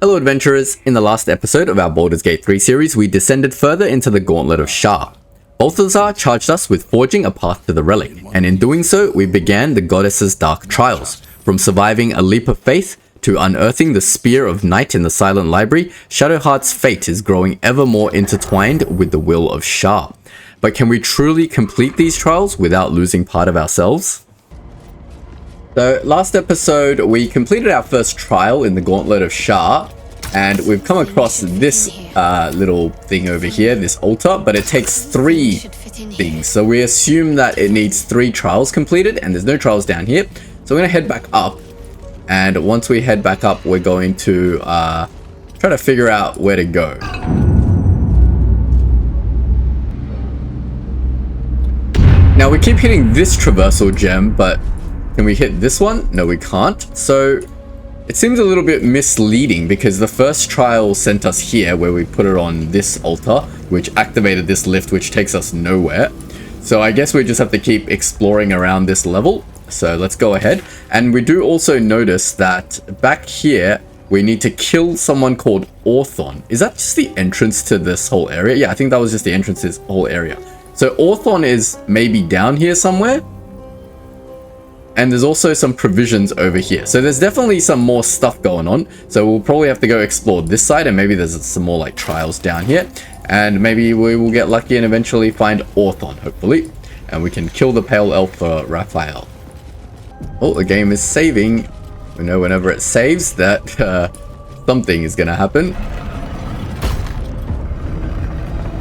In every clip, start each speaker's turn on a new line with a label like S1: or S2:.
S1: Hello adventurers, in the last episode of our Baldur's Gate 3 series, we descended further into the Gauntlet of Shar. Balthazar charged us with forging a path to the relic, and in doing so, we began the goddess's dark trials. From surviving a leap of faith to unearthing the Spear of Night in the Silent Library, Shadowheart's fate is growing ever more intertwined with the will of Shar. But can we truly complete these trials without losing part of ourselves? So last episode we completed our first trial in the Gauntlet of Shar, and we've come across this little thing over here, this altar, but it takes 3 things. So we assume that it needs 3 trials completed, and there's no trials down here. So we're going to head back up, and once we head back up we're going to try to figure out where to go. Now we keep hitting this traversal gem, but can we hit this one? No, we can't. So it seems a little bit misleading because the first trial sent us here where we put it on this altar, which activated this lift, which takes us nowhere. So I guess we just have to keep exploring around this level. So let's go ahead. And we do also notice that back here, we need to kill someone called Orthon. Is that just the entrance to this whole area? Yeah, I think that was just the entrance to this whole area. So Orthon is maybe down here somewhere. And there's also some provisions over here. So there's definitely some more stuff going on. So we'll probably have to go explore this side, and maybe there's some more like trials down here. And maybe we will get lucky and eventually find Orthon, hopefully. And we can kill the Pale Elf for Raphael. Oh, the game is saving. We know whenever it saves that something is going to happen.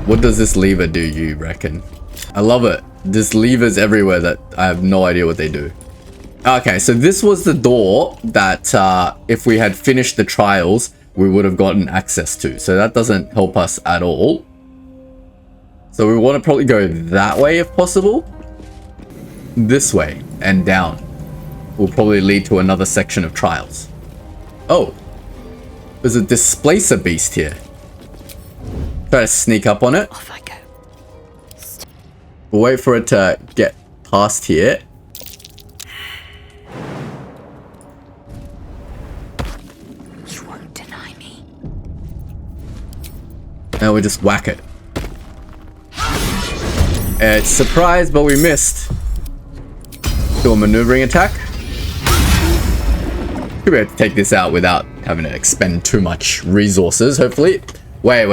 S1: What does this lever do, you reckon? I love it. There's levers everywhere that I have no idea what they do. Okay, so this was the door that if we had finished the trials, we would have gotten access to. So that doesn't help us at all. So we want to probably go that way if possible. This way and down will probably lead to another section of trials. Oh, there's a displacer beast here. Try to sneak up on it.
S2: Off I go.
S1: We'll wait for it to get past here.
S2: You won't deny me.
S1: And we just whack it. It's surprise, but we missed. Do a maneuvering attack. Should be able to take this out without having to expend too much resources, hopefully. Wait.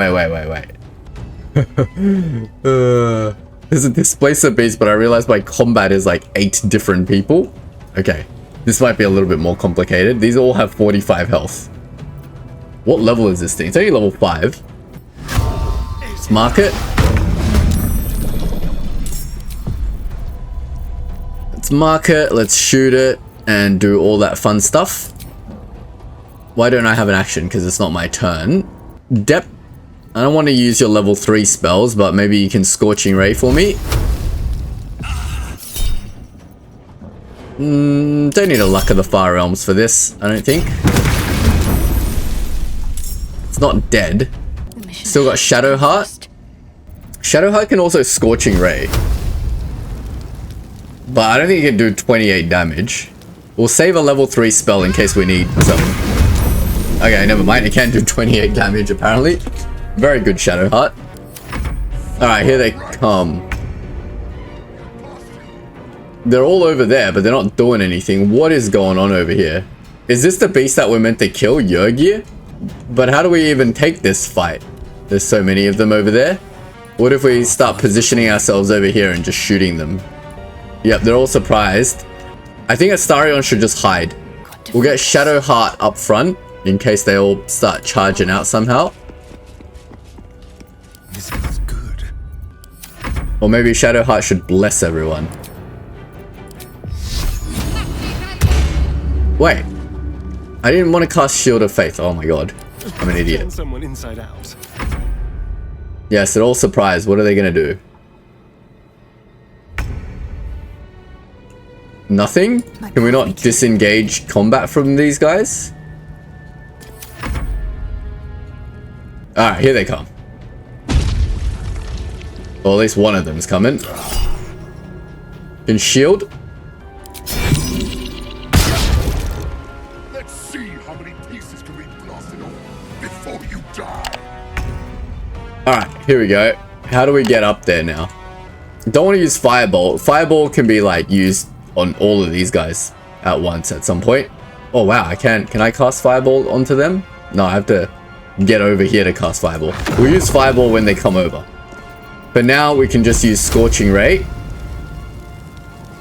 S1: There's a displacer beast, but I realized my combat is like 8 different people. Okay, this might be a little bit more complicated. These all have 45 health. What level is this thing? It's only level 5. Let's mark it. Let's mark it, let's shoot it, and do all that fun stuff. Why don't I have an action? Because it's not my turn. Depth. I don't want to use your level 3 spells, but maybe you can Scorching Ray for me. Don't need a Luck of the Far Realms for this, I don't think. It's not dead. Still got Shadowheart. Shadowheart can also Scorching Ray. But I don't think it can do 28 damage. We'll save a level 3 spell in case we need some. Okay, never mind. It can do 28 damage apparently. Very good, Shadowheart. Alright, here they come. They're all over there, but they're not doing anything. What is going on over here? Is this the beast that we're meant to kill, Yurgir? But how do we even take this fight? There's so many of them over there. What if we start positioning ourselves over here and just shooting them? Yep, they're all surprised. I think Astarion should just hide. We'll get Shadowheart up front in case they all start charging out somehow.
S3: This feels good.
S1: Or maybe Shadowheart should bless everyone. Wait. I didn't want to cast Shield of Faith. Oh my god. I'm an idiot.
S3: Someone inside out.
S1: Yes, they're all surprised. What are they going to do? Nothing? Can we not disengage combat from these guys? Alright, here they come. Well, at least one of them's coming. Can shield.
S4: Let's see how many pieces can we blast it off. before you die.
S1: Alright, here we go. How do we get up there now? Don't want to use Fireball. Fireball can be like used on all of these guys at once at some point. Oh wow, I can I cast Fireball onto them? No, I have to get over here to cast Fireball. We'll use Fireball when they come over. But now we can just use Scorching Ray.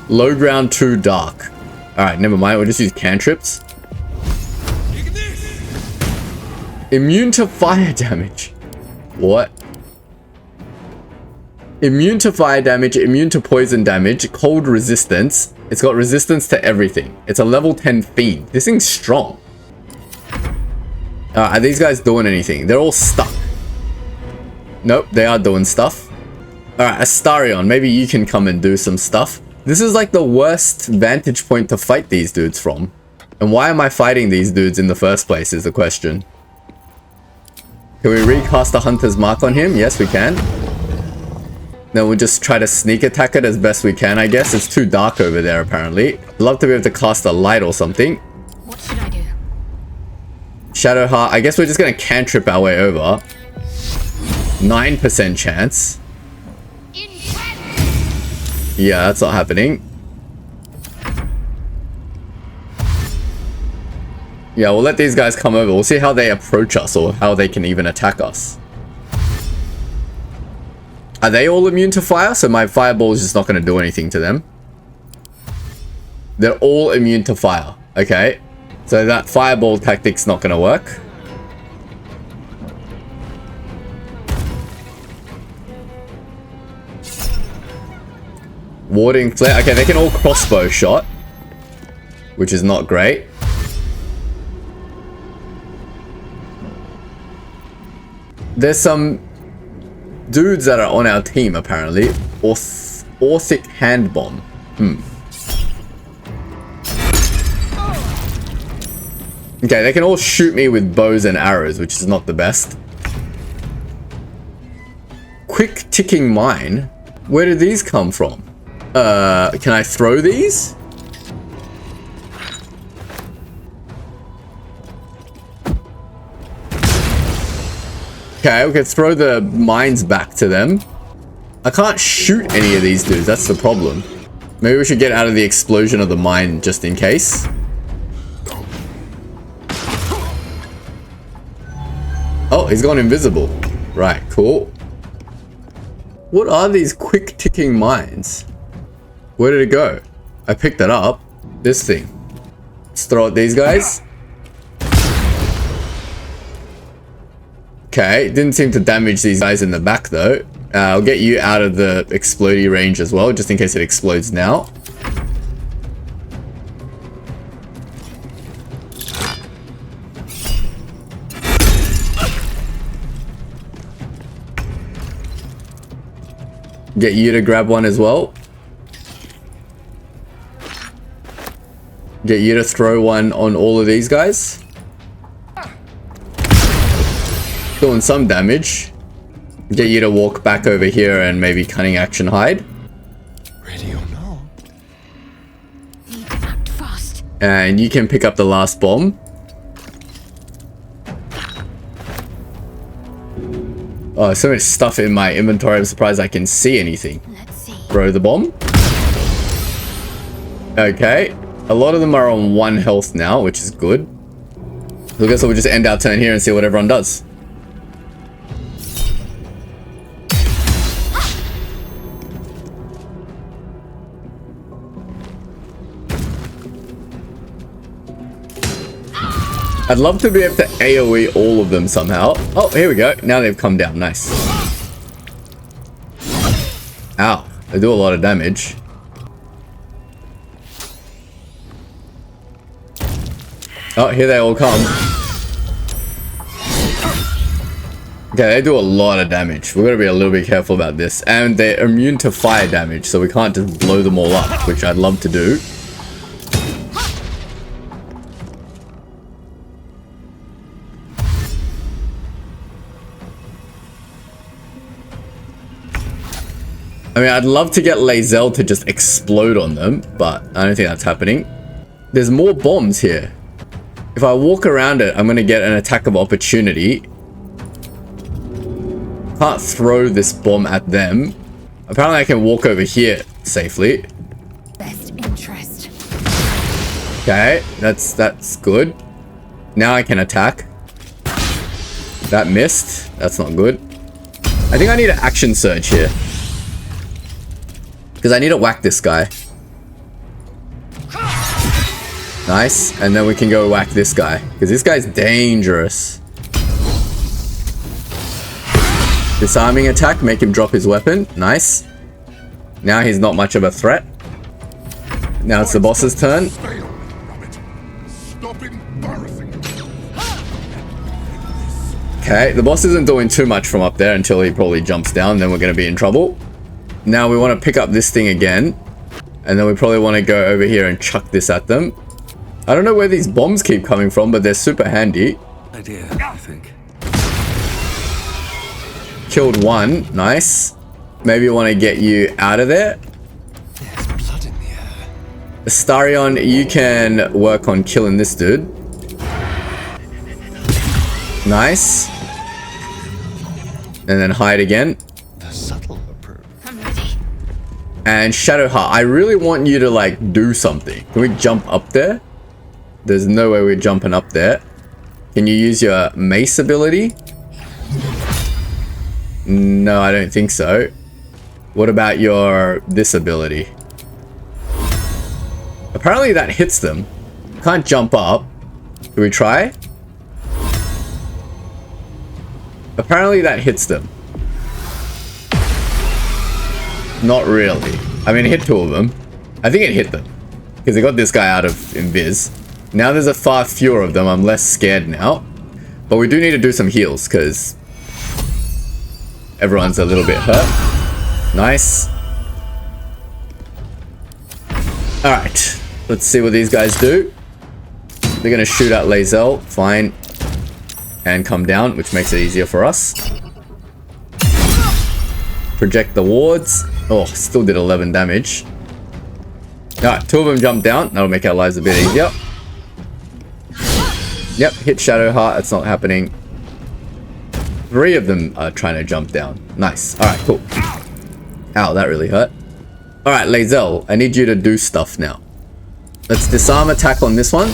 S1: Low ground, too dark. Alright, never mind. We'll just use cantrips. Immune to fire damage. What? Immune to fire damage, immune to poison damage, cold resistance. It's got resistance to everything. It's a level 10 fiend. This thing's strong. Are these guys doing anything? They're all stuck. Nope, they are doing stuff. Alright, Astarion, maybe you can come and do some stuff. This is like the worst vantage point to fight these dudes from. And why am I fighting these dudes in the first place is the question. Can we recast the Hunter's Mark on him? Yes, we can. Then we'll just try to sneak attack it as best we can, I guess. It's too dark over there, apparently. I'd love to be able to cast a light or something.
S2: What should I do?
S1: Shadow Heart. I guess we're just going to cantrip our way over. 9% chance. Yeah, that's not happening. Yeah, we'll let these guys come over. We'll see how they approach us or how they can even attack us. Are they all immune to fire? So my fireball is just not going to do anything to them. They're all immune to fire. Okay. So that fireball tactic's not going to work. Warding flare. Okay, they can all crossbow shot, which is not great. There's some dudes that are on our team, apparently. Orthic hand bomb. Okay, they can all shoot me with bows and arrows, which is not the best. Quick ticking mine. Where did these come from? Can I throw these? Okay, we can throw the mines back to them. I can't shoot any of these dudes, that's the problem. Maybe we should get out of the explosion of the mine just in case. Oh, he's gone invisible. Right, cool. What are these quick ticking mines? Where did it go? I picked it up. This thing. Let's throw at these guys. Okay, didn't seem to damage these guys in the back though. I'll get you out of the explodey range as well, just in case it explodes now. Get you to grab one as well. Get you to throw one on all of these guys. Doing some damage. Get you to walk back over here and maybe cunning action hide.
S3: Ready or not?
S2: Need to act fast.
S1: And you can pick up the last bomb. Oh, so much stuff in my inventory. I'm surprised I can see anything.
S2: Let's see.
S1: Throw the bomb. Okay. A lot of them are on 1 health now, which is good. So I guess we'll just end our turn here and see what everyone does. I'd love to be able to AoE all of them somehow. Oh, here we go. Now they've come down. Nice. Ow. They do a lot of damage. Oh, here they all come. Okay, they do a lot of damage. We've got to be a little bit careful about this. And they're immune to fire damage, so we can't just blow them all up, which I'd love to do. I mean, I'd love to get Lae'zel to just explode on them, but I don't think that's happening. There's more bombs here. If I walk around it, I'm gonna get an attack of opportunity. Can't throw this bomb at them. Apparently I can walk over here safely.
S2: Best interest.
S1: Okay, that's good. Now I can attack. That missed. That's not good. I think I need an action surge here. Because I need to whack this guy. Nice. And then we can go whack this guy. Because this guy's dangerous. Disarming attack. Make him drop his weapon. Nice. Now he's not much of a threat. Now it's the boss's turn. Okay, the boss isn't doing too much from up there until he probably jumps down. Then we're going to be in trouble. Now we want to pick up this thing again. And then we probably want to go over here and chuck this at them. I don't know where these bombs keep coming from, but they're super handy.
S4: Idea, I think.
S1: Killed one. Nice. Maybe we want to get you out of there.
S3: There's blood in the air.
S1: Astarion, you can work on killing this dude. Nice. And then hide again.
S3: The subtle approach.
S2: I'm ready.
S1: And Shadowheart, I really want you to like do something. Can we jump up there? There's no way we're jumping up there. Can you use your mace ability? No, I don't think so. What about your this ability? Apparently that hits them. Can't jump up. Can we try? Apparently that hits them. Not really. I mean, it hit two of them. I think it hit them. Because they got this guy out of invis. Now there's a far fewer of them. I'm less scared now. But we do need to do some heals because everyone's a little bit hurt. Nice. Alright. Let's see what these guys do. They're going to shoot at Lae'zel. Fine. And come down, which makes it easier for us. Project the wards. Oh, still did 11 damage. Alright, two of them jumped down. That'll make our lives a bit easier. Yep, hit Shadowheart. That's not happening. Three of them are trying to jump down. Nice. Alright, cool. Ow, that really hurt. Alright, Lae'zel, I need you to do stuff now. Let's disarm attack on this one.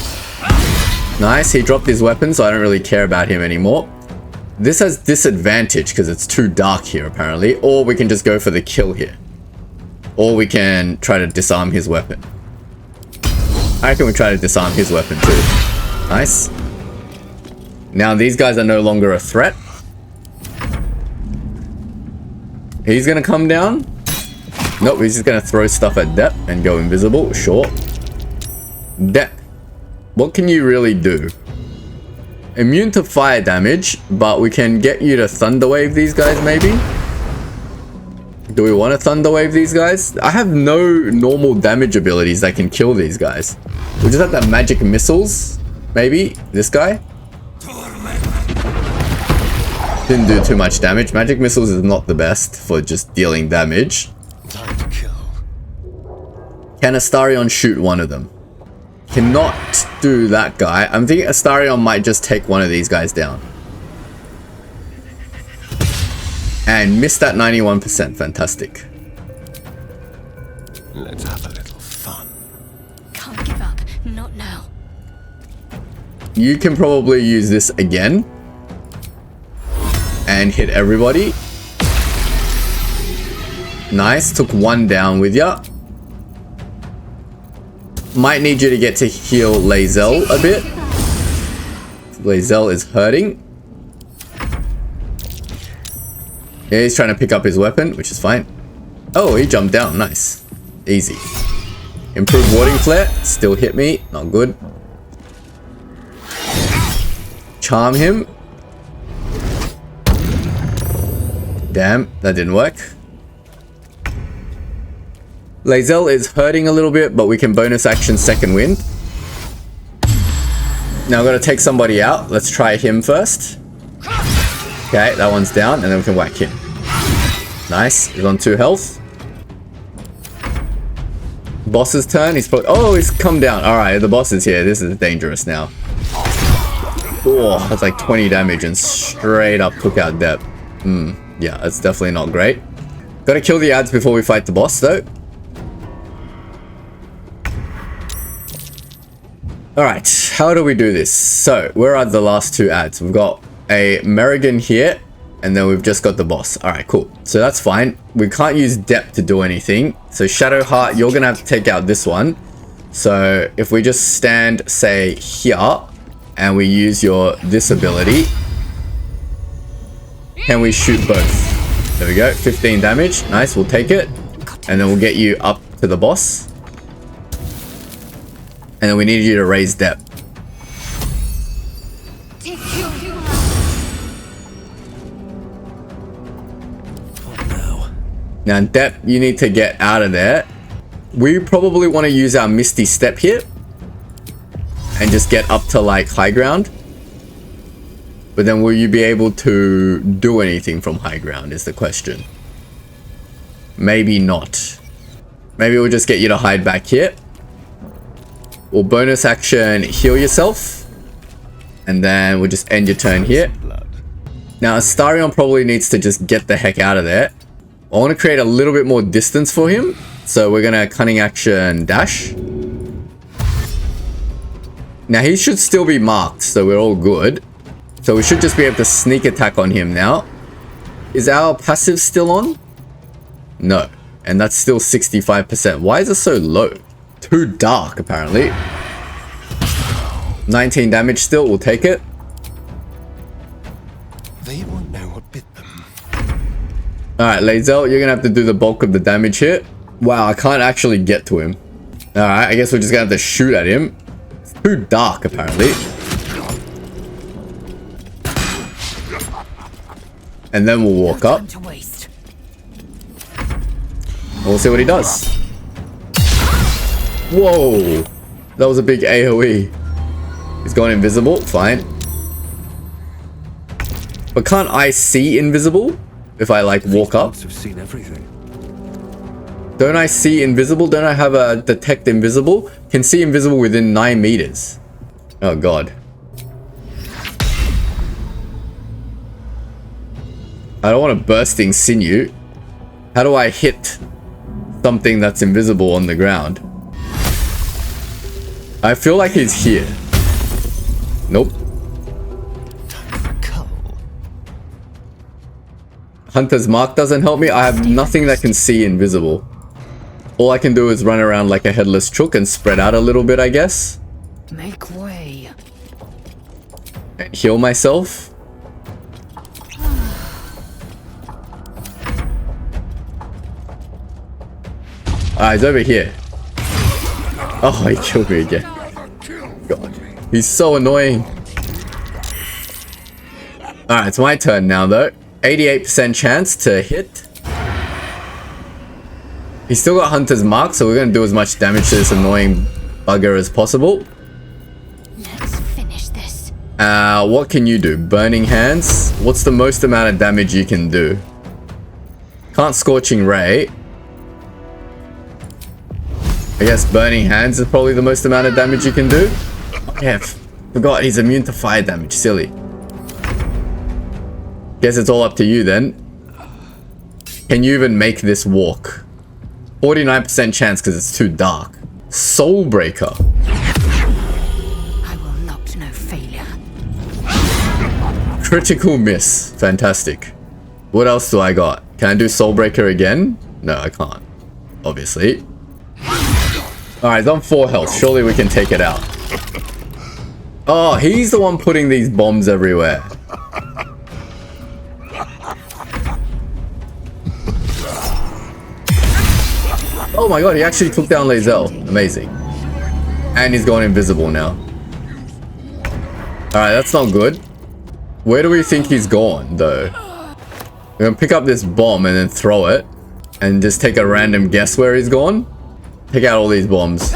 S1: Nice, he dropped his weapon, so I don't really care about him anymore. This has disadvantage because it's too dark here, apparently. Or we can just go for the kill here. Or we can try to disarm his weapon. I reckon we try to disarm his weapon too. Nice. Now these guys are no longer a threat. He's gonna come down. Nope, he's just gonna throw stuff at Dep and go invisible. Sure. Dep. What can you really do? Immune to fire damage, but we can get you to thunder wave these guys maybe? Do we want to thunder wave these guys? I have no normal damage abilities that can kill these guys. We just have that magic missiles. Maybe this guy? Didn't do too much damage. Magic missiles is not the best for just dealing damage.
S3: Time to kill.
S1: Can Astarion shoot one of them? Cannot do that guy. I'm thinking Astarion might just take one of these guys down. And missed that 91%. Fantastic.
S3: Let's have a little fun.
S2: Can't give up. Not now.
S1: You can probably use this again. And hit everybody. Nice. Took one down with ya. Might need you to get to heal Lae'zel a bit. Lae'zel is hurting. Yeah, he's trying to pick up his weapon, which is fine. Oh, he jumped down. Nice. Easy. Improved warding flare. Still hit me. Not good. Charm him. Damn, that didn't work. Lae'zel is hurting a little bit, but we can bonus action second wind. Now I've got to take somebody out. Let's try him first. Okay, that one's down, and then we can whack him. Nice. He's on 2 health. Boss's turn. He's probably... Oh, he's come down. Alright, the boss is here. This is dangerous now. Oh, that's like 20 damage and straight up took out depth. Yeah, that's definitely not great. Gotta kill the ads before we fight the boss though. Alright, how do we do this? So, where are the last two ads? We've got a Merrigan here, and then we've just got the boss. Alright, cool. So that's fine. We can't use depth to do anything. So Shadowheart, you're gonna have to take out this one. So if we just stand, say, here, and we use this ability, can we shoot both? There we go, 15 damage. Nice, we'll take it. And then we'll get you up to the boss. And then we need you to raise depth. Now depth, you need to get out of there. We probably want to use our Misty Step here. And just get up to like high ground. But then will you be able to do anything from high ground is the question. Maybe not. Maybe we'll just get you to hide back here. Or bonus action, heal yourself. And then we'll just end your turn here. Now Astarion probably needs to just get the heck out of there. I want to create a little bit more distance for him. So we're going to cunning action dash. Now he should still be marked, so we're all good. So we should just be able to sneak attack on him now. Is our passive still on? No. And that's still 65%. Why is it so low? Too dark, apparently. 19 damage still, we'll take it.
S3: They won't know what bit them.
S1: Alright, Lae'zel, you're gonna have to do the bulk of the damage here. Wow, I can't actually get to him. Alright, I guess we're just gonna have to shoot at him. It's too dark, apparently. And then we'll walk up. We'll see what he does. Whoa! That was a big AoE. He's gone invisible, fine. But can't I see invisible? If I like walk up?
S4: Have seen everything.
S1: Don't I see invisible? Don't I have a detect invisible? Can see invisible within 9 meters. Oh god. I don't want a bursting sinew. How do I hit something that's invisible on the ground? I feel like he's here. Nope. Hunter's Mark doesn't help me. I have nothing that can see invisible. All I can do is run around like a headless chook and spread out a little bit, I guess.
S2: Make way.
S1: And heal myself. Ah, he's over here. Oh, he killed me again. God, he's so annoying. Alright, it's my turn now though. 88% chance to hit. He's still got Hunter's Mark, so we're going to do as much damage to this annoying bugger as possible.
S2: Let's finish this.
S1: What can you do? Burning Hands? What's the most amount of damage you can do? Can't Scorching Ray. I guess Burning Hands is probably the most amount of damage you can do. Oh, yeah, forgot he's immune to fire damage. Silly. Guess it's all up to you then. Can you even make this walk? 49% chance because it's too dark. Soulbreaker.
S2: I will not know failure.
S1: Critical miss. Fantastic. What else do I got? Can I do Soulbreaker again? No, I can't. Obviously. Alright, it's on 4 health. Surely we can take it out. Oh, he's the one putting these bombs everywhere. Oh my god, he actually took down Lae'zel. Amazing. And he's gone invisible now. Alright, that's not good. Where do we think he's gone, though? We're gonna pick up this bomb and then throw it. And just take a random guess where he's gone. Take out all these bombs.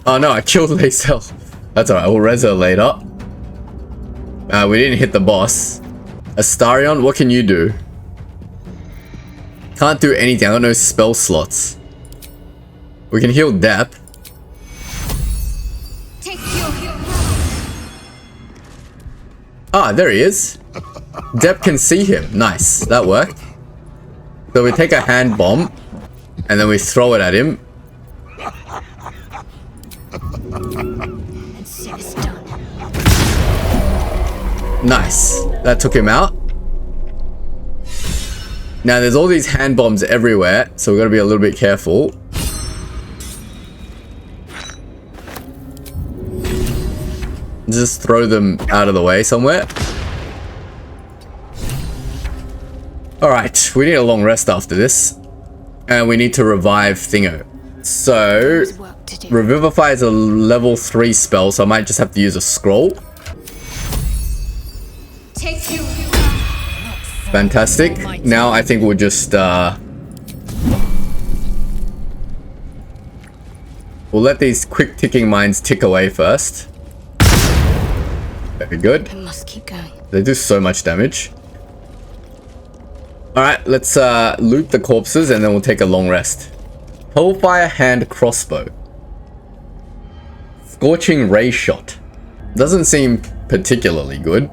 S1: Oh no, I killed Lae'zel. That's alright, we'll res her later. We didn't hit the boss. Astarion, what can you do? Can't do anything. I got no spell slots. We can heal depth. Ah, there he is. Deb can see him. Nice, that worked. So we take a hand bomb, and then we throw it at him.
S2: And sinister.
S1: Nice, that took him out. Now there's all these hand bombs everywhere, so we've got to be a little bit careful. Just throw them out of the way somewhere. Alright, we need a long rest after this. And we need to revive Thingo. So,
S2: There's work to do.
S1: Revivify is a level 3 spell, so I might just have to use a scroll.
S2: Take you.
S1: Fantastic. Now I think we'll just we'll let these quick ticking mines tick away first. Very good.
S2: I must keep going.
S1: They do so much damage. Alright, let's loot the corpses and then we'll take a long rest. Hellfire hand crossbow. Scorching ray shot. Doesn't seem particularly good.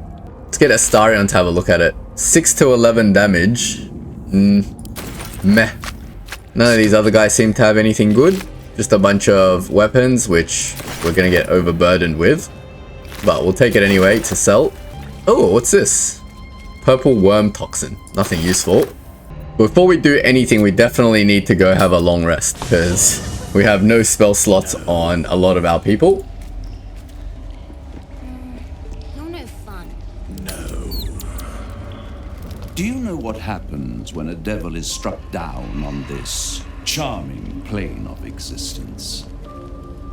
S1: Let's get Astarion to have a look at it. 6 to 11 damage. Meh. None of these other guys seem to have anything good. Just a bunch of weapons, which we're gonna get overburdened with. But we'll take it anyway to sell. Oh, what's this? Purple worm toxin. Nothing useful. Before we do anything, we definitely need to go have a long rest, because we have no spell slots on a lot of our people.
S2: You're no fun.
S4: Do you know what happens when a devil is struck down on this charming plane of existence?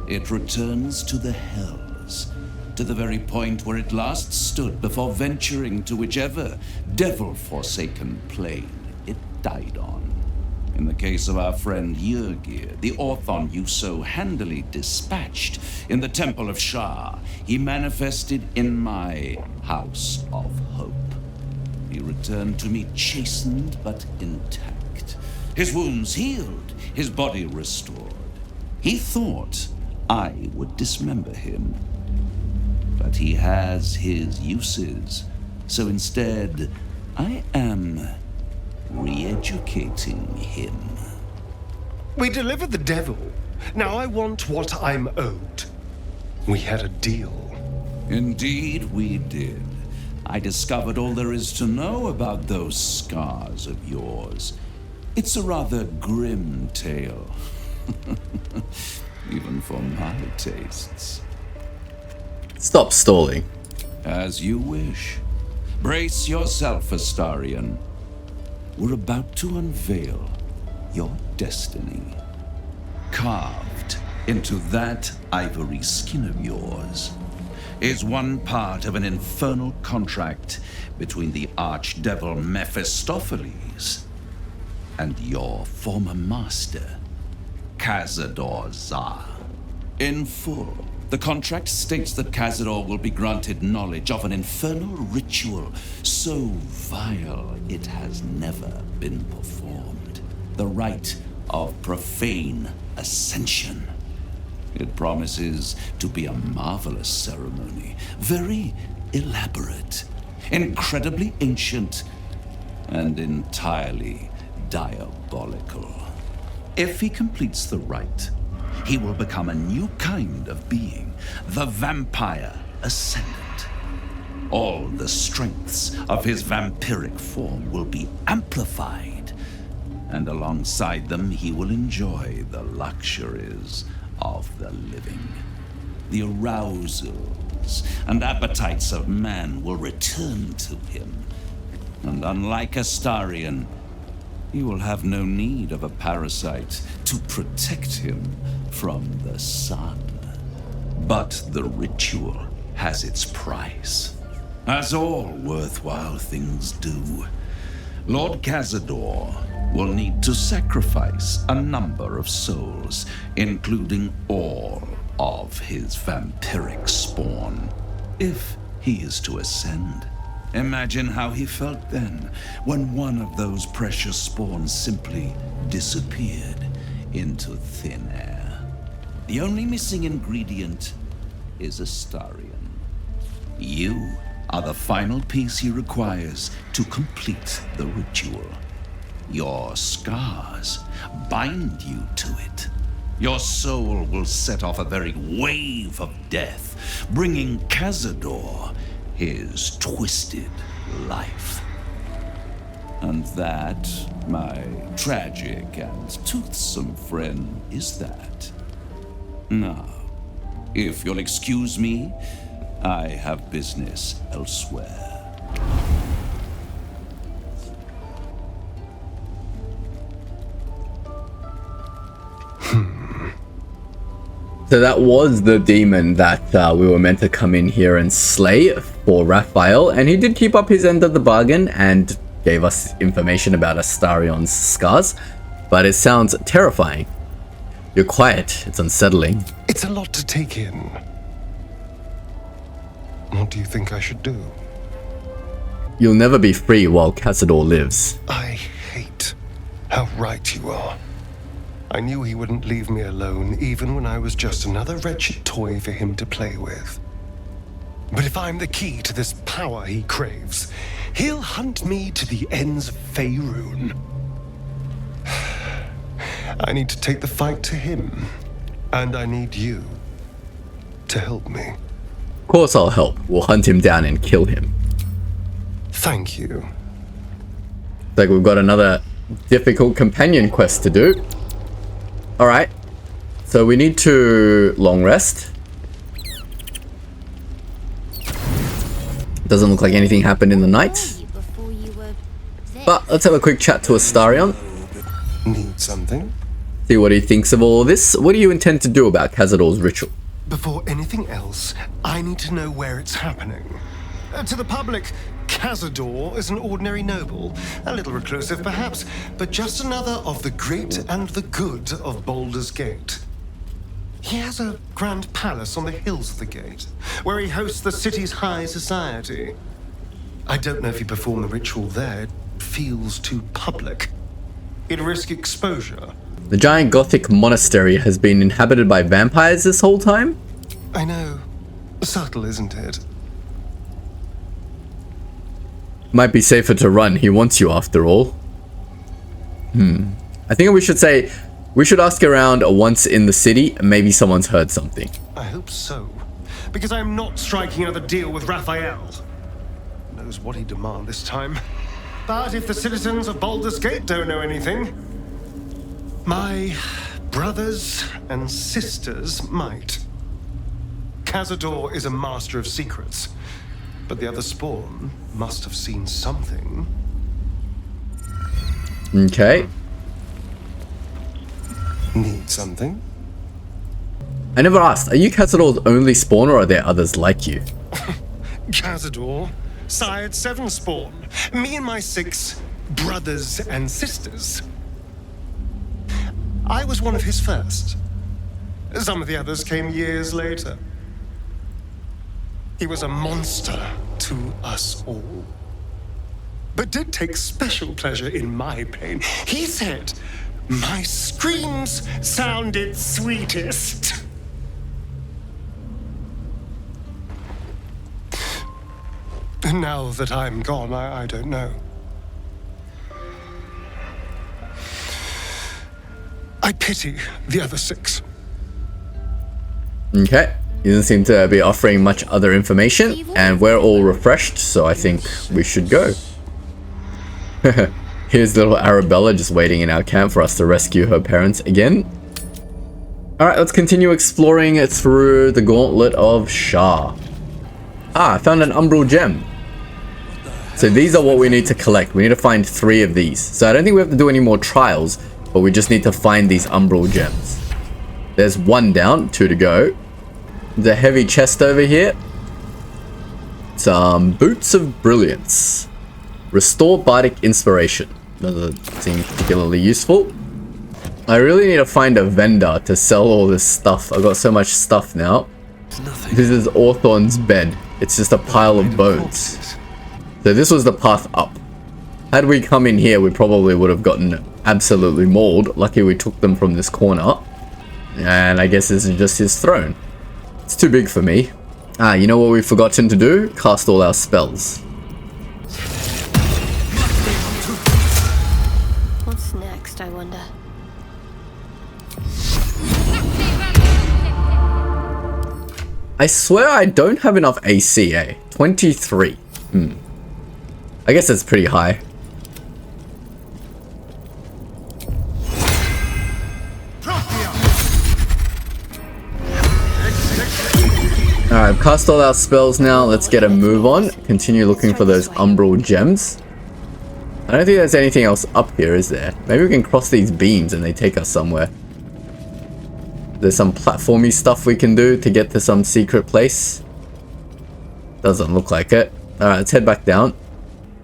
S4: It returns to the hells, to the very point where it last stood before venturing to whichever devil-forsaken plane it died on. In the case of our friend Yurgir the Orthon you so handily dispatched in the Temple of Shar, he manifested in my House of Hope. He returned to me chastened but intact, his wounds healed, his body restored. He thought I would dismember him, but he has his uses, so instead I am re-educating him.
S3: We delivered the devil. Now I want what I'm owed. We had a deal.
S4: Indeed we did. I discovered all there is to know about those scars of yours. It's a rather grim tale. Even for my tastes.
S1: Stop stalling.
S4: As you wish. Brace yourself, Astarion. We're about to unveil your destiny. Carved into that ivory skin of yours is one part of an infernal contract between the archdevil Mephistopheles and your former master, Cazador Zar. In full, the contract states that Cazador will be granted knowledge of an infernal ritual so vile it has never been performed. The rite of profane ascension. It promises to be a marvelous ceremony, very elaborate, incredibly ancient, and entirely diabolical. If he completes the rite, he will become a new kind of being, the Vampire Ascendant. All the strengths of his vampiric form will be amplified, and alongside them he will enjoy the luxuries of the living. The arousals and appetites of man will return to him, and unlike Astarion, he will have no need of a parasite to protect him from the sun. But the ritual has its price, as all worthwhile things do. Lord Cazador will need to sacrifice a number of souls, including all of his vampiric spawn, if he is to ascend. Imagine how he felt then, when one of those precious spawns simply disappeared into thin air. The only missing ingredient is Astarion. You are the final piece he requires to complete the ritual. Your scars bind you to it. Your soul will set off a very wave of death, bringing Cazador his twisted life. And that, my tragic and toothsome friend, is that. Now, if you'll excuse me, I have business elsewhere.
S1: So that was the demon that we were meant to come in here and slay for Raphael, and he did keep up his end of the bargain and gave us information about Astarion's scars, but it sounds terrifying. You're quiet, it's unsettling.
S3: It's a lot to take in. What do you think I should do?
S1: You'll never be free while Cazador lives.
S3: I hate how right you are. I knew he wouldn't leave me alone, even when I was just another wretched toy for him to play with. But if I'm the key to this power he craves, he'll hunt me to the ends of Faerun. I need to take the fight to him, and I need you to help me.
S1: Of course I'll help. We'll hunt him down and kill him.
S3: Thank you.
S1: It's like we've got another difficult companion quest to do. Alright, so we need to long rest. Doesn't look like anything happened in the night. But let's have a quick chat to Astarion.
S3: Need something?
S1: See what he thinks of all of this. What do you intend to do about Cazador's ritual?
S3: Before anything else, I need to know where it's happening. To the public, Cazador is an ordinary noble, a little reclusive perhaps, but just another of the great and the good of Baldur's Gate. He has a grand palace on the hills of the gate, where he hosts the city's high society. I don't know if he performed the ritual there. It feels too public. He'd risk exposure.
S1: The giant gothic monastery has been inhabited by vampires this whole time?
S3: I know. Subtle, isn't it?
S1: Might be safer to run. He wants you after all. I think we should say, we should ask around once in the city. Maybe someone's heard something.
S3: I hope so. Because I'm not striking another deal with Raphael. Knows what he'd demand this time. But if the citizens of Baldur's Gate don't know anything, my brothers and sisters might. Cazador is a master of secrets, but the other spawn must have seen something.
S1: Okay.
S3: Need something?
S1: I never asked, are you Cazador's only spawn or are there others like you?
S3: Cazador sired 7 spawn. Me and my 6 brothers and sisters. I was one of his first. Some of the others came years later. He was a monster to us all, but did take special pleasure in my pain. He said my screams sounded sweetest. And now that I'm gone, I don't know. I pity the other 6.
S1: Okay. He doesn't seem to be offering much other information, and we're all refreshed, so I think we should go. Here's little Arabella just waiting in our camp for us to rescue her parents again. Alright, let's continue exploring through the Gauntlet of Shar. Ah, I found an umbral gem. So these are what we need to collect. We need to find 3 of these. So I don't think we have to do any more trials, but we just need to find these umbral gems. There's 1 down, 2 to go. There's a heavy chest over here. Some boots of brilliance. Restore bardic inspiration. Doesn't seem particularly useful. I really need to find a vendor to sell all this stuff. I've got so much stuff now. This is Orthon's bed. It's just a pile of bones. So this was the path up. Had we come in here, we probably would have gotten absolutely mauled. Lucky we took them from this corner. And I guess this is just his throne. It's too big for me. Ah, you know what we've forgotten to do? Cast all our spells.
S2: What's next, I wonder?
S1: I swear I don't have enough AC, eh? 23. I guess that's pretty high. Alright, I've cast all our spells now. Let's get a move on. Continue looking for those umbral gems. I don't think there's anything else up here, is there? Maybe we can cross these beams and they take us somewhere. There's some platformy stuff we can do to get to some secret place. Doesn't look like it. Alright, let's head back down.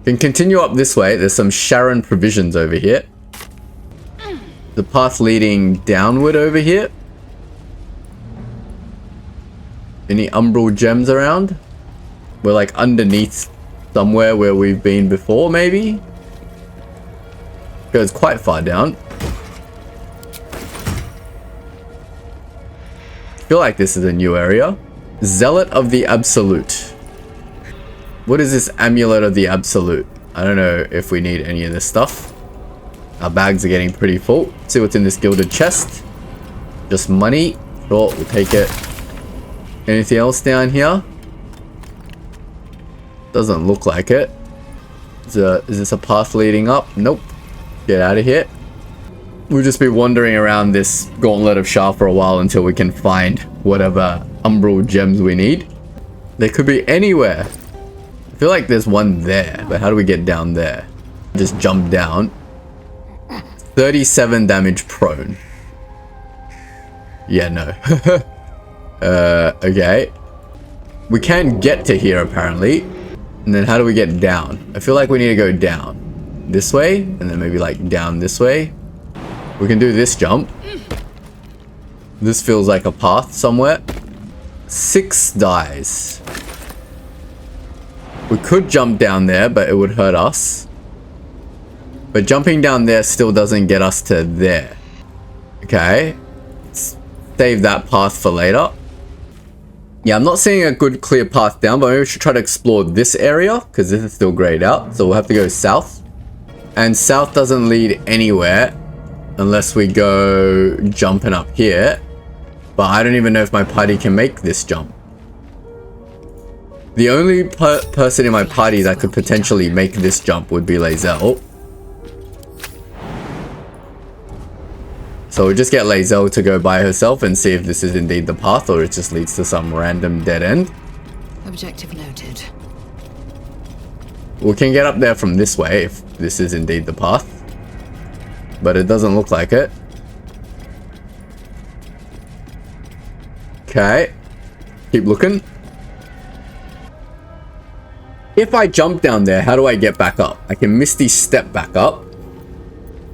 S1: We can continue up this way. There's some Sharon provisions over here. The path leading downward over here. Any umbral gems around? We're like underneath somewhere where we've been before, maybe? Goes quite far down. I feel like this is a new area. Zealot of the Absolute. What is this Amulet of the Absolute? I don't know if we need any of this stuff. Our bags are getting pretty full. Let's see what's in this gilded chest. Just money. Sure, we'll take it. Anything else down here? Doesn't look like it. Is this a path leading up? Nope. Get out of here. We'll just be wandering around this Gauntlet of Shar for a while until we can find whatever umbral gems we need. They could be anywhere. I feel like there's one there, but how do we get down there? Just jump down. 37 damage prone. Yeah, no. Okay. We can get to here apparently. And then how do we get down? I feel like we need to go down. This way, and then maybe like down this way. We can do this jump. This feels like a path somewhere. 6 dies. We could jump down there, but it would hurt us. But jumping down there still doesn't get us to there. Okay. Let's save that path for later. Yeah, I'm not seeing a good clear path down, but maybe we should try to explore this area, because this is still grayed out. So we'll have to go south. And south doesn't lead anywhere unless we go jumping up here. But I don't even know if my party can make this jump. The only person in my party that could potentially make this jump would be Lae'zel. So we'll just get Lae'zel to go by herself and see if this is indeed the path or it just leads to some random dead end.
S2: Objective noted.
S1: We can get up there from this way if this is indeed the path. But it doesn't look like it. Okay. Keep looking. If I jump down there, how do I get back up? I can Misty Step back up.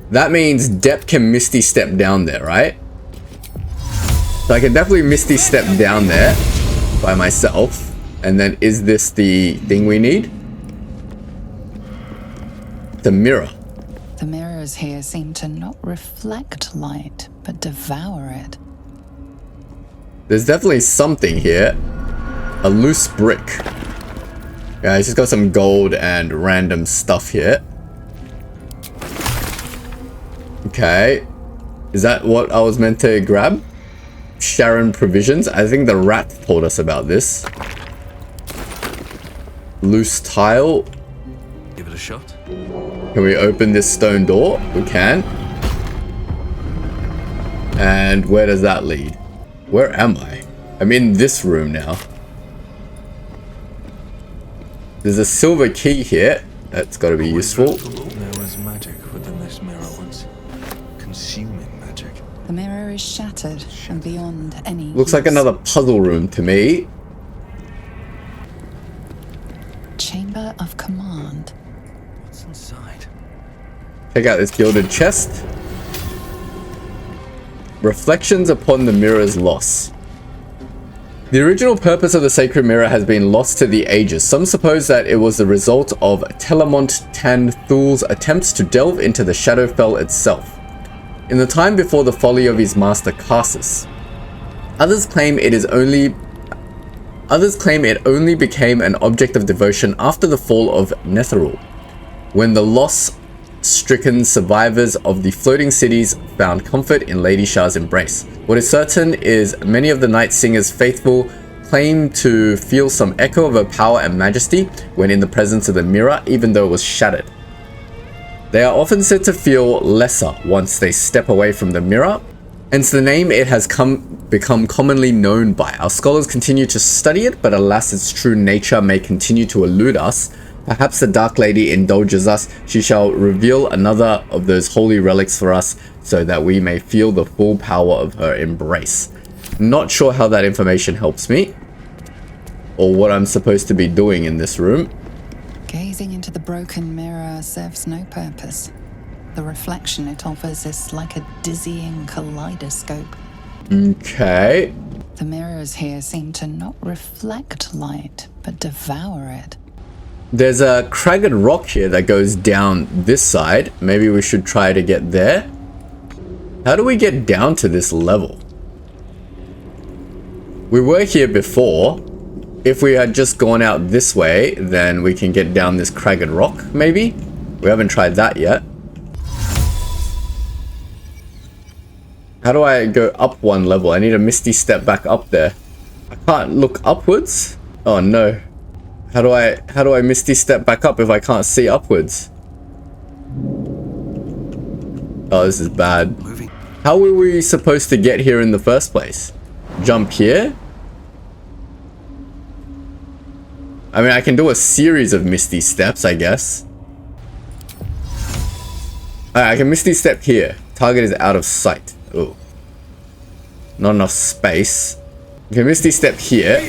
S1: That means Depp can Misty Step down there, right? So I can definitely Misty Step down there by myself. And then is this the thing we need? The mirror.
S5: The mirrors here seem to not reflect light, but devour it.
S1: There's definitely something here. A loose brick. Yeah, it's just got some gold and random stuff here. Okay. Is that what I was meant to grab? Sharon provisions. I think the rat told us about this. Loose tile.
S6: Give it a shot.
S1: Can we open this stone door? We can. And where does that lead? Where am I? I'm in this room now. There's a silver key here. That's got to be useful.
S6: There was magic within this mirror once. Consuming magic.
S5: The mirror is shattered and beyond any
S1: Looks like
S5: use.
S1: another puzzle room to me.
S5: Chamber of command.
S6: What's inside?
S1: Check out this gilded chest. Reflections upon the mirror's loss. The original purpose of the sacred mirror has been lost to the ages. Some suppose that it was the result of Telamont Tan Thul's attempts to delve into the Shadowfell itself, in the time before the folly of his master Karsus. Others claim it is only Others claim it only became an object of devotion after the fall of Netheril, when the loss-stricken survivors of the floating cities found comfort in Lady Shar's embrace. What is certain is many of the Night Singer's faithful claim to feel some echo of her power and majesty when in the presence of the mirror, even though it was shattered. They are often said to feel lesser once they step away from the mirror, hence the name it has become commonly known by. Our scholars continue to study it, but alas, its true nature may continue to elude us. Perhaps the Dark Lady indulges us. She shall reveal another of those holy relics for us, so that we may feel the full power of her embrace. Not sure how that information helps me, or what I'm supposed to be doing in this room.
S5: Gazing into the broken mirror serves no purpose. The reflection it offers is like a dizzying kaleidoscope.
S1: Okay.
S5: The mirrors here seem to not reflect light, but devour it.
S1: There's a cragged rock here that goes down this side. Maybe we should try to get there. How do we get down to this level? We were here before. If we had just gone out this way, then we can get down this cragged rock, maybe? We haven't tried that yet. How do I go up one level? I need a misty step back up there. I can't look upwards? Oh no. How do I misty step back up if I can't see upwards? Oh, this is bad. How were we supposed to get here in the first place? Jump here? I mean, I can do a series of misty steps, I guess. Alright, I can misty step here. Target is out of sight. Oh. Not enough space. I can misty step here.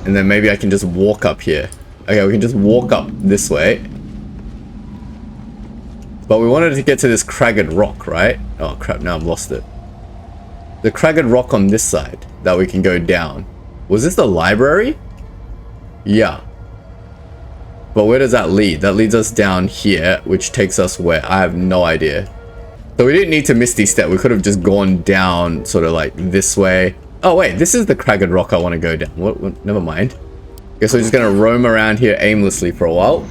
S1: And then maybe I can just walk up here. Okay, we can just walk up this way. But we wanted to get to this cragged rock, right? Oh crap, now I've lost it. The cragged rock on this side that we can go down. Was this the library? Yeah. But where does that lead? That leads us down here, which takes us where? I have no idea. So we didn't need to misty step. We could have just gone down sort of like this way. Oh wait, this is the cragged rock I want to go down. What? Never mind. Guess we're just going to roam around here aimlessly for a while.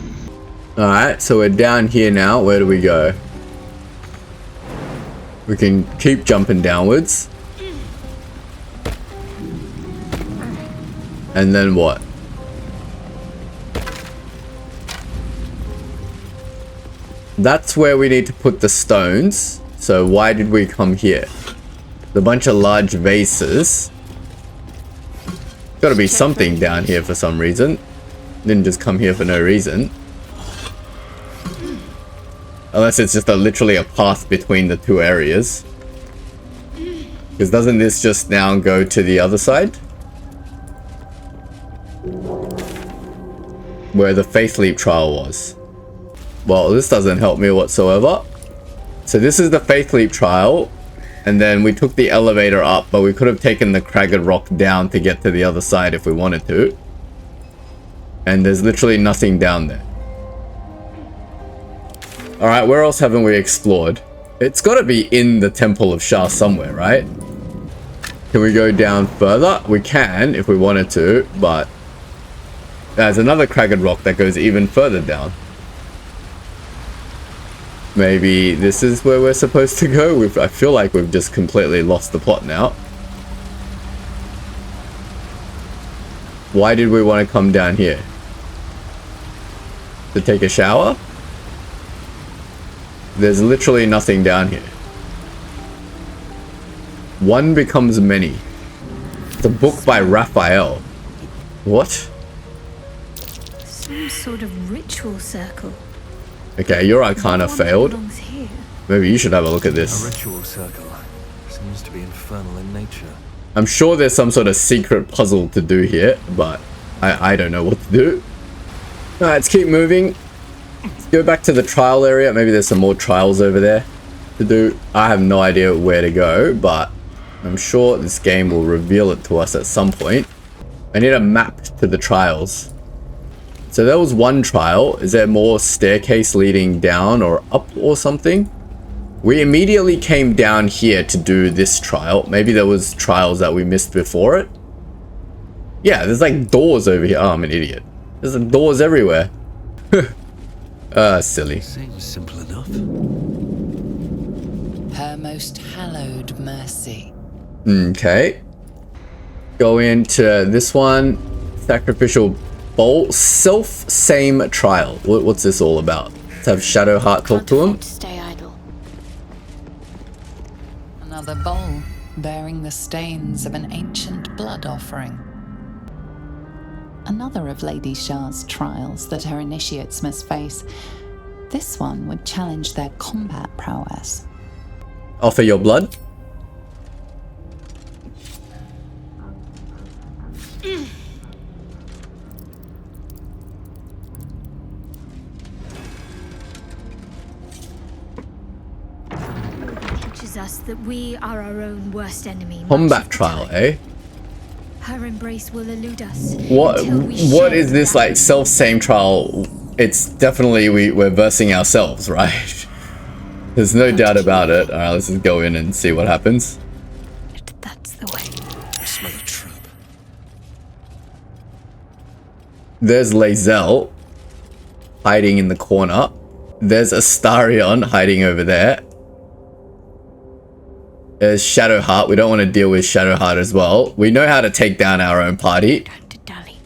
S1: Alright, so we're down here now. Where do we go? We can keep jumping downwards. And then what? That's where we need to put the stones. So why did we come here? The bunch of large vases. Gotta be something down here for some reason. Didn't just come here for no reason. Unless it's just literally a path between the two areas. Because doesn't this just now go to the other side? Where the Faith Leap trial was. Well, this doesn't help me whatsoever. So this is the Faith Leap trial. And then we took the elevator up, but we could have taken the cragged rock down to get to the other side if we wanted to. And there's literally nothing down there. Alright, where else haven't we explored? It's got to be in the Temple of Shar somewhere, right? Can we go down further? We can if we wanted to, but there's another cragged rock that goes even further down. Maybe this is where we're supposed to go. I feel like we've just completely lost the plot now. Why did we want to come down here? To take a shower? There's literally nothing down here. One becomes many. It's a book by Raphael. What?
S2: Some sort of ritual circle.
S1: Okay, your Arcana failed. Maybe you should have a look at
S6: A
S1: this.
S6: ritual circle. Seems to be infernal in nature.
S1: I'm sure there's some sort of secret puzzle to do here, but I don't know what to do. Alright, let's keep moving. Let's go back to the trial area. Maybe there's some more trials over there to do. I have no idea where to go, but I'm sure this game will reveal it to us at some point. I need a map to the trials. So there was one trial. Is there more staircase leading down or up or something? We immediately came down here to do this trial. Maybe there was trials that we missed before it. Yeah, there's like doors over here. Oh, I'm an idiot. There's doors everywhere. Silly.
S6: Seems simple enough.
S5: Her most hallowed mercy.
S1: Okay. Go into this one. Sacrificial bowl. Self-same trial. What's this all about? Let's have Shadowheart talk to him.
S2: Stay idle.
S5: Another bowl bearing the stains of an ancient blood offering. Another of Lady Shar's trials that her initiates must face. This one would challenge their combat prowess.
S1: Offer your blood.
S7: Teaches us that we are our own worst enemy. much
S1: Combat
S7: of the
S1: trial,
S7: time.
S1: eh?
S7: Her embrace will elude us.
S1: What
S7: until we
S1: what
S7: share
S1: is this
S7: that.
S1: like self-same trial? It's definitely we're versing ourselves, right? There's no doubt about it. Alright, let's just go in and see what happens.
S7: That's the way.
S6: I smell a trap.
S1: There's Lae'zel hiding in the corner. There's Astarion hiding over there. There's Shadowheart. We don't want to deal with Shadowheart as well. We know how to take down our own party.
S7: Time to dally.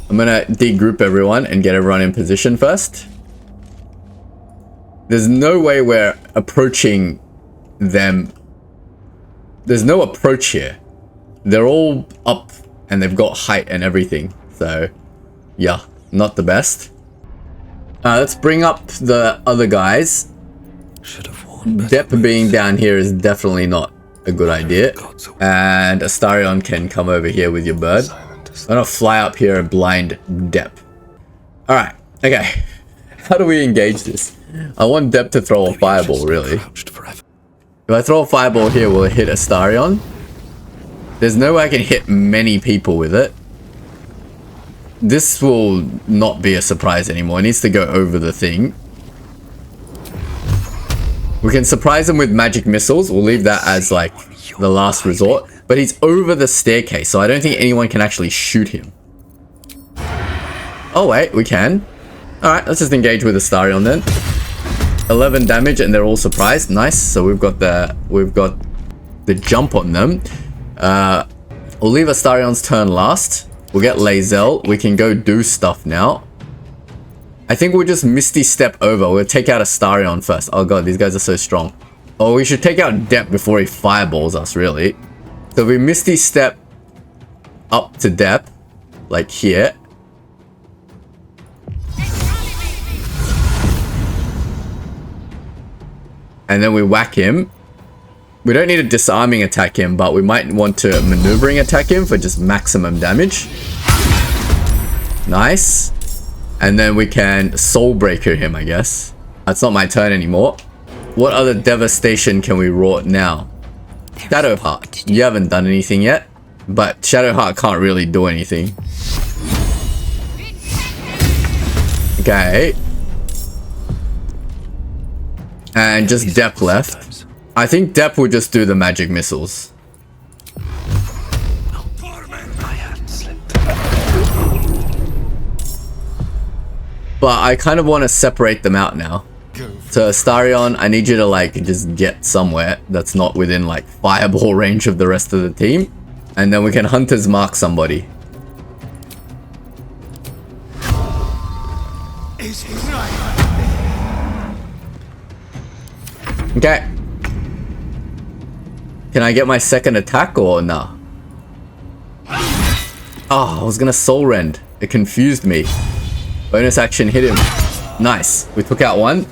S1: I'm gonna degroup everyone and get everyone in position first. There's no way we're approaching them. There's no approach here. They're all up and they've got height and everything. So, yeah, not the best. Let's bring up the other guys.
S6: Should have worn better
S1: Dep
S6: boots.
S1: being down here is definitely not a good idea. And Astarion can come over here with your bird. I'm gonna fly up here and blind Dep. Alright, okay. How do we engage this? I want Dep to throw a fireball, really.
S6: Crouched forever.
S1: If I throw a fireball here, will it hit Astarion? There's no way I can hit many people with it. This will not be a surprise anymore. It needs to go over the thing. We can surprise him with magic missiles. We'll leave that as like the last resort. But he's over the staircase, so I don't think anyone can actually shoot him. Oh wait, we can. Alright, let's just engage with Astarion then. 11 damage and they're all surprised. Nice. So we've got the jump on them. We'll leave Astarion's turn last. We'll get Lae'zel. We can go do stuff now. I think we'll just Misty Step over. We'll take out Astarion first. Oh god, these guys are so strong. Oh, we should take out Dep before he fireballs us, really. So we Misty Step up to Dep, like here. And then we whack him. We don't need a disarming attack him, but we might want to maneuvering attack him for just maximum damage. Nice. And then we can soul breaker him, I guess. That's not my turn anymore. What other devastation can we wrought now? Shadowheart. You haven't done anything yet, but Shadowheart can't really do anything. Okay. And just Dep left. I think Dep will just do the magic missiles.
S6: My hand slipped.
S1: But I kind of want to separate them out now. So Astarion, I need you to like just get somewhere that's not within like fireball range of the rest of the team. And then we can Hunter's Mark somebody. Okay. Can I get my second attack or no? Oh, I was gonna soul rend. It confused me. Bonus action hit him. Nice. We took out one.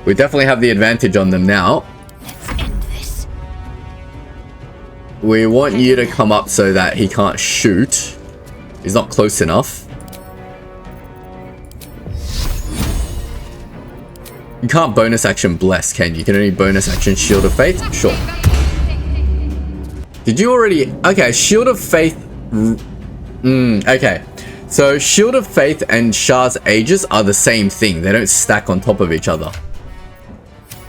S1: We definitely have the advantage on them now.
S7: Let's end this.
S1: We want you to come up so that he can't shoot. He's not close enough. You can't bonus action bless, can you? You can only bonus action Shield of Faith? Sure. Did you already... Okay, Shield of Faith... okay. So, Shield of Faith and Shar's Aegis are the same thing. They don't stack on top of each other.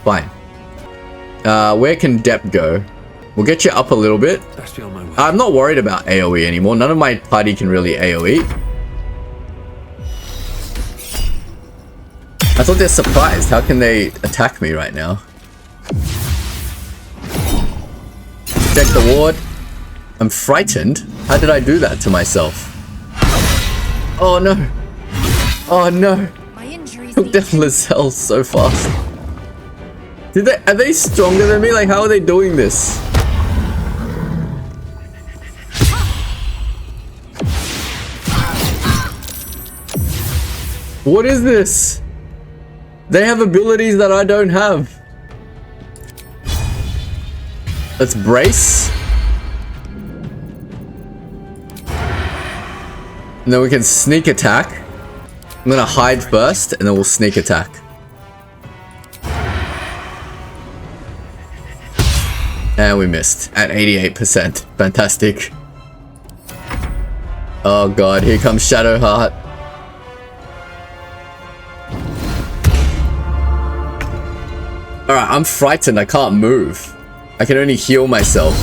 S1: Fine. Where can Dep go? We'll get you up a little bit.
S6: Best be on my way.
S1: I'm not worried about AoE anymore. None of my party can really AoE. I thought they're surprised. How can they attack me right now? Check the ward. I'm frightened. How did I do that to myself? Oh no. Oh no.
S7: My injuries
S1: Took down Lazells so fast. Are they stronger than me? Like, how are they doing this? What is this? They have abilities that I don't have. Let's brace. And then we can sneak attack. I'm gonna hide first, and then we'll sneak attack. And we missed at 88%. Fantastic. Oh god, here comes Shadowheart. Alright, I'm frightened. I can't move. I can only heal myself.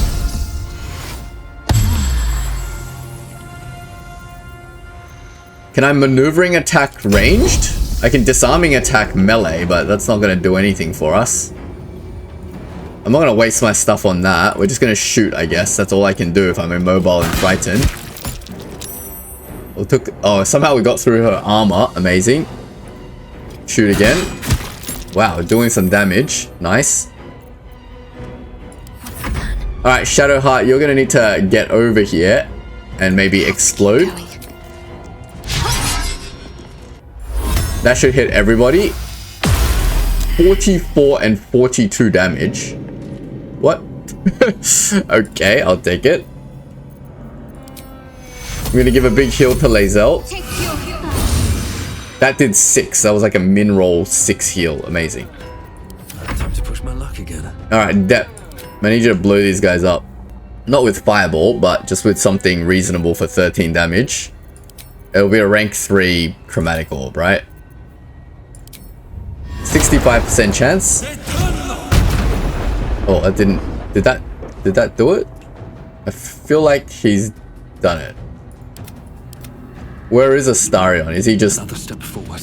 S1: Can I maneuvering attack ranged? I can disarming attack melee, but that's not going to do anything for us. I'm not going to waste my stuff on that. We're just going to shoot, I guess. That's all I can do if I'm immobile and frightened. Oh, somehow we got through her armor. Amazing. Shoot again. Wow, doing some damage. Nice. Alright, Shadowheart, you're going to need to get over here and maybe explode. That should hit everybody. 44 and 42 damage. What? Okay, I'll take it. I'm gonna give a big heal to Lazel. That did 6. That was like a min roll 6 heal. Amazing.
S6: Time to push my luck again.
S1: Alright, Dep. I need you to blow these guys up. Not with Fireball, but just with something reasonable for 13 damage. It'll be a rank 3 chromatic orb, right? 65% chance. Oh, I didn't. Did that do it? I feel like he's done it. Where is Astarion? Is he just...
S6: Another step forward.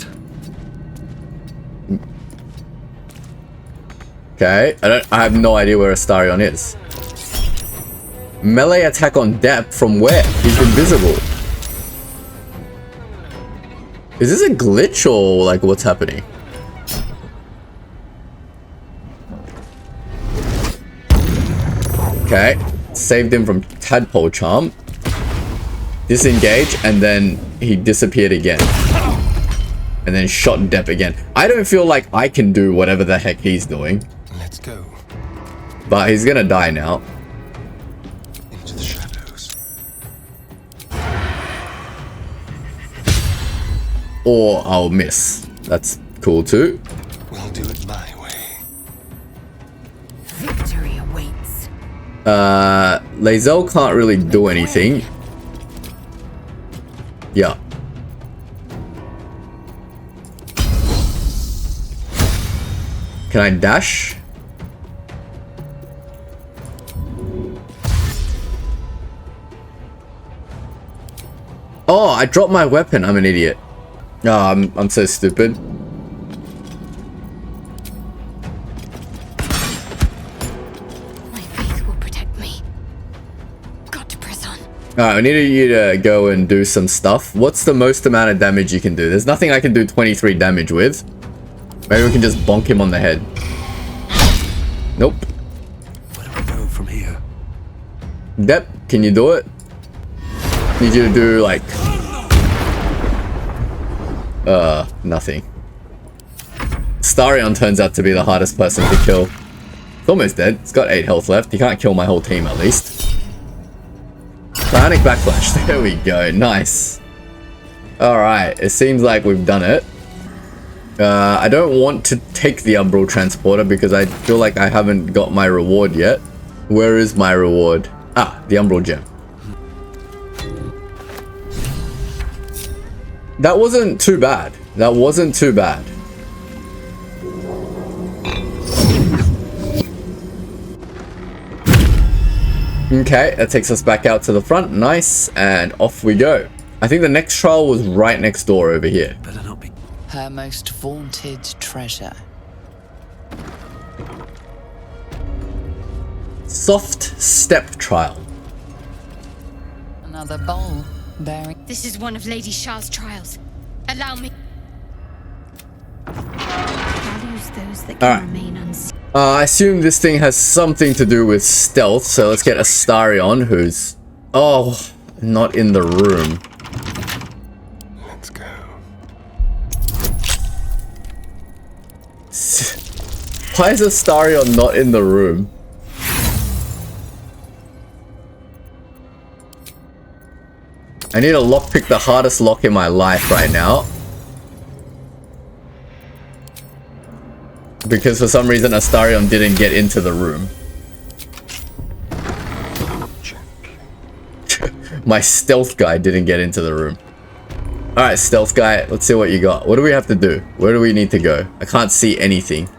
S1: Okay, I have no idea where Astarion is. Melee attack on depth from where? He's invisible. Is this a glitch or like what's happening? Okay, saved him from Tadpole Charm. Disengage, and then he disappeared again. And then shot Depp again. I don't feel like I can do whatever the heck he's doing.
S3: Let's go.
S1: But he's gonna die now.
S3: Into the shadows.
S1: Or I'll miss. That's cool too.
S3: We'll do it my way.
S2: Victory awaits.
S1: Lazel can't really do anything. Yeah. Can I dash? Oh, I dropped my weapon. I'm an idiot. Oh, I'm so stupid.
S7: My faith will protect me. Got to press on.
S1: Alright, I need you to go and do some stuff. What's the most amount of damage you can do? There's nothing I can do 23 damage with. Maybe we can just bonk him on the head. Nope.
S6: Where do we go from here?
S1: Dep, can you do it? Need you to do like... nothing. Astarion turns out to be the hardest person to kill. It's almost dead. It's got 8 health left. You can't kill my whole team at least. Bionic Backlash. There we go. Nice. Alright. It seems like we've done it. I don't want to take the Umbral Transporter because I feel like I haven't got my reward yet. Where is my reward? Ah, the Umbral Gem. That wasn't too bad. That wasn't too bad. Okay, that takes us back out to the front. Nice, and off we go. I think the next trial was right next door over here.
S6: Better not be.
S5: Her most vaunted treasure.
S1: Soft step trial.
S5: Another bowl bearing.
S7: This is one of Lady Shar's trials. Allow me. Values those that can remain unseen.
S1: I assume this thing has something to do with stealth, so let's get Astarion, who's... Oh, not in the room.
S3: Let's go.
S1: Why is Astarion not in the room? I need to lockpick the hardest lock in my life right now. Because for some reason Astarion didn't get into the room. My stealth guy didn't get into the room. Alright, stealth guy, let's see what you got. What do we have to do? Where do we need to go? I can't see anything.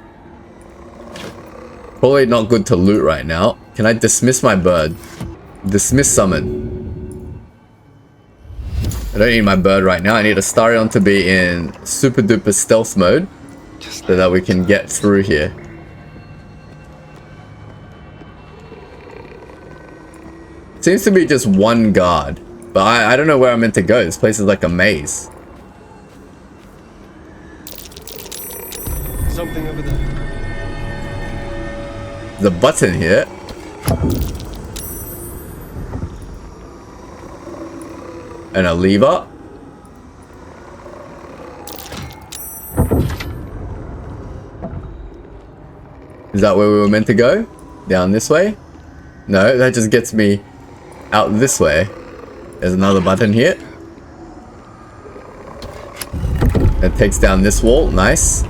S1: Probably not good to loot right now. Can I dismiss my bird? Dismiss summon. I don't need my bird right now. I need Astarion to be in super duper stealth mode so that we can get through here. Seems to be just one guard, but I don't know where I'm meant to go. This place is like a maze.
S3: Something over there.
S1: The button here. And a lever. Is that where we were meant to go? Down this way? No, that just gets me out this way. There's another button here. That takes down this wall. Nice.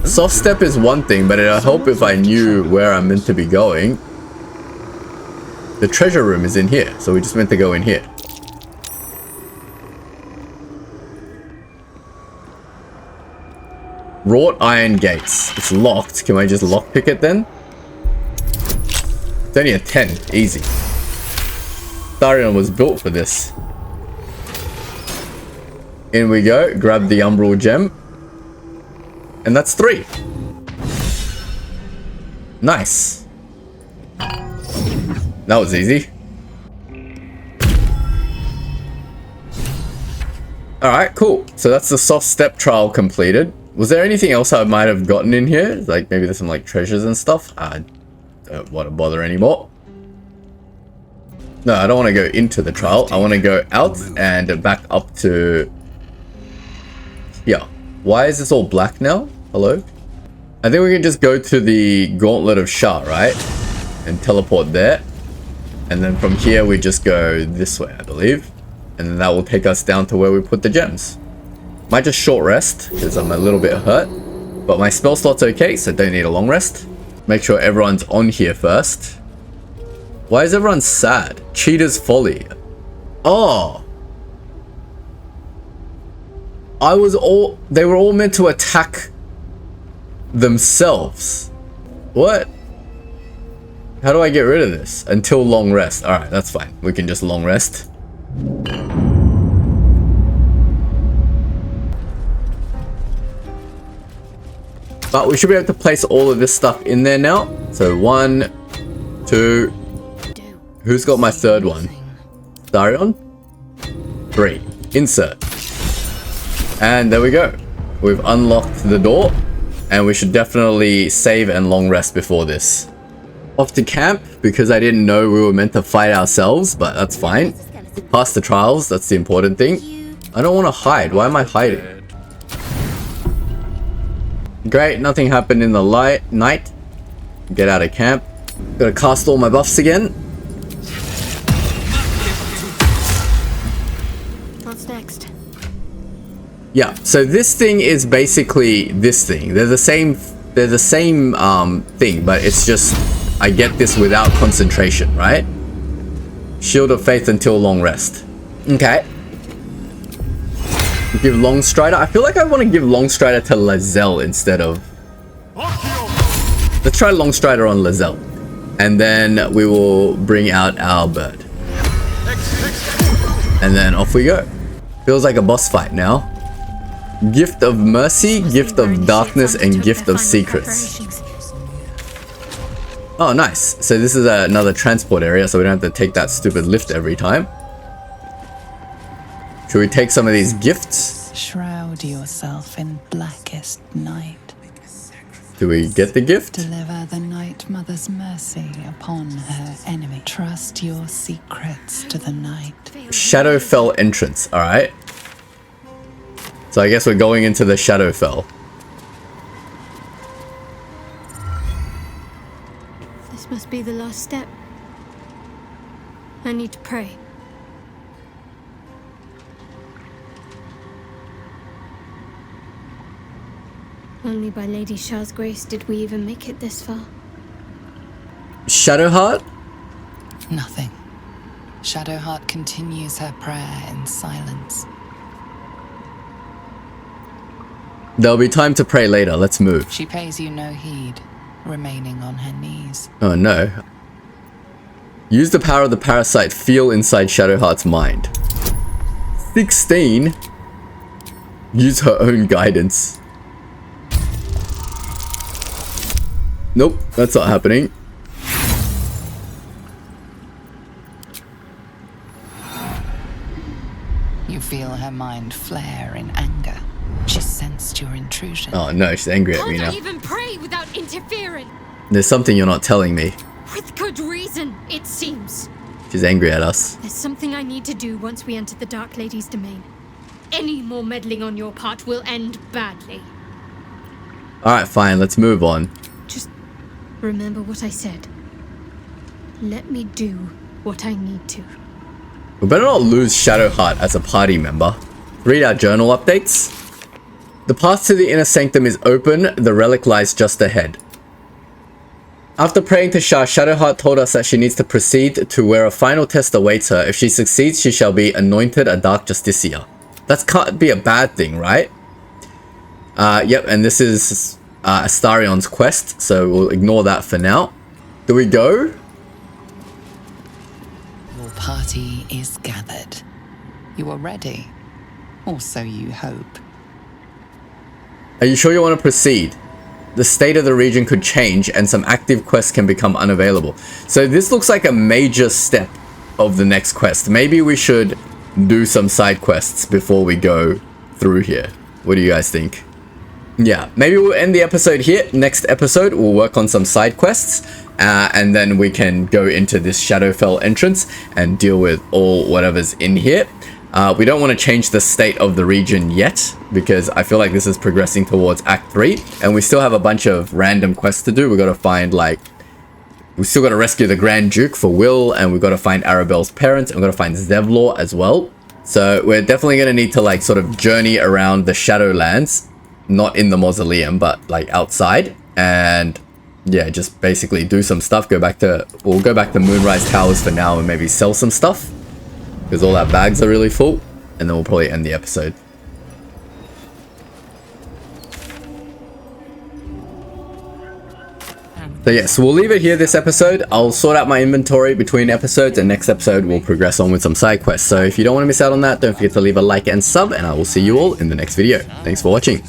S1: Soft step is one thing, but it'll help if I knew where I'm meant to be going. The treasure room is in here, so we just meant to go in here. Wrought iron gates. It's locked. Can I just lockpick it then? It's only a 10. Easy. Astarion was built for this. In we go. Grab the umbral gem. And that's 3. Nice. That was easy. Alright, cool. So that's the soft step trial completed. Was there anything else I might have gotten in here? Like maybe there's some like treasures and stuff? I don't want to bother anymore. No, I don't want to go into the trial. I want to go out and back up to... Yeah. Why is this all black now? Hello? I think we can just go to the Gauntlet of Shar, right? And teleport there. And then from here we just go this way, I believe. And then that will take us down to where we put the gems. Might just short rest, because I'm a little bit hurt. But my spell slot's okay, so don't need a long rest. Make sure everyone's on here first. Why is everyone sad? Cheater's folly. Oh! They were all meant to attack themselves. What? How do I get rid of this? Until long rest. Alright, that's fine. We can just long rest. But we should be able to place all of this stuff in there now. So 1, 2. Who's got my third one? Astarion? 3. Insert. And there we go. We've unlocked the door. And we should definitely save and long rest before this. Off to camp, because I didn't know we were meant to fight ourselves, but that's fine. Pass the trials, that's the important thing. I don't want to hide. Why am I hiding? Great, nothing happened in the night. Get out of camp. Gotta cast all my buffs again.
S7: What's next?
S1: Yeah, so this thing is basically this thing. They're the same thing, but it's just I get this without concentration, right? Shield of Faith until long rest. Okay. Give Longstrider. I feel like I want to give Longstrider to Lae'zel instead of... Let's try Long Strider on Lizelle. And then we will bring out our bird. And then off we go. Feels like a boss fight now. Gift of Mercy, Gift of Darkness, and Gift of Secrets. Oh, nice. So this is another transport area, so we don't have to take that stupid lift every time. Should we take some of these gifts?
S5: Shroud yourself in blackest night.
S1: Do we get the gift?
S5: Deliver the Night Mother's mercy upon her enemy. Trust your secrets to the night.
S1: Shadowfell entrance. Alright. So I guess we're going into the Shadowfell.
S7: This must be the last step. I need to pray. Only by Lady Shar's grace did we even make it this far.
S1: Shadowheart?
S5: Nothing. Shadowheart continues her prayer in silence.
S1: There'll be time to pray later. Let's move.
S5: She pays you no heed, remaining on her knees.
S1: Oh no. Use the power of the parasite. Feel inside Shadowheart's mind. 16. Use her own guidance. Nope, that's not happening.
S5: You feel her mind flare in anger. She sensed your intrusion.
S1: Oh no, she's angry at me
S7: Can't
S1: now.
S7: I even pray without interfering?
S1: There's something you're not telling me.
S7: With good reason, it seems.
S1: She's angry at us.
S7: There's something I need to do once we enter the Dark Lady's domain. Any more meddling on your part will end badly.
S1: Alright, fine, let's move on.
S7: Just remember what I said. Let me do what I need to.
S1: We better not lose Shadowheart as a party member. Read our journal updates. The path to the inner sanctum is open. The relic lies just ahead. After praying to Shar, Shadowheart told us that she needs to proceed to where a final test awaits her. If she succeeds, she shall be anointed a Dark Justiciar. That can't be a bad thing, right? Yep, and this is Astarion's quest, so we'll ignore that for now. Do we go?
S5: Your party is gathered. You are ready. Or so you hope.
S1: Are you sure you want to proceed? The state of the region could change and some active quests can become unavailable. So this looks like a major step of the next quest. Maybe we should do some side quests before we go through here. What do you guys think? Yeah, maybe we'll end the episode here. Next episode, we'll work on some side quests. And then we can go into this Shadowfell entrance and deal with all whatever's in here. We don't want to change the state of the region yet, because I feel like this is progressing towards Act 3. And we still have a bunch of random quests to do. We got to find, like... We still got to rescue the Grand Duke for Will, and we've got to find Arabelle's parents, and we've got to find Zevlor as well. So we're definitely going to need to, like, sort of journey around the Shadowlands. Not in the mausoleum, but, like, outside. And... yeah, just basically do some stuff. We'll go back to Moonrise Towers for now and maybe sell some stuff, because all our bags are really full, and then we'll probably end the episode. So yeah, so we'll leave it here this episode. I'll sort out my inventory between episodes, and next episode we'll progress on with some side quests. So if you don't want to miss out on that, don't forget to leave a like and sub, and I will see you all in the next video. Thanks for watching.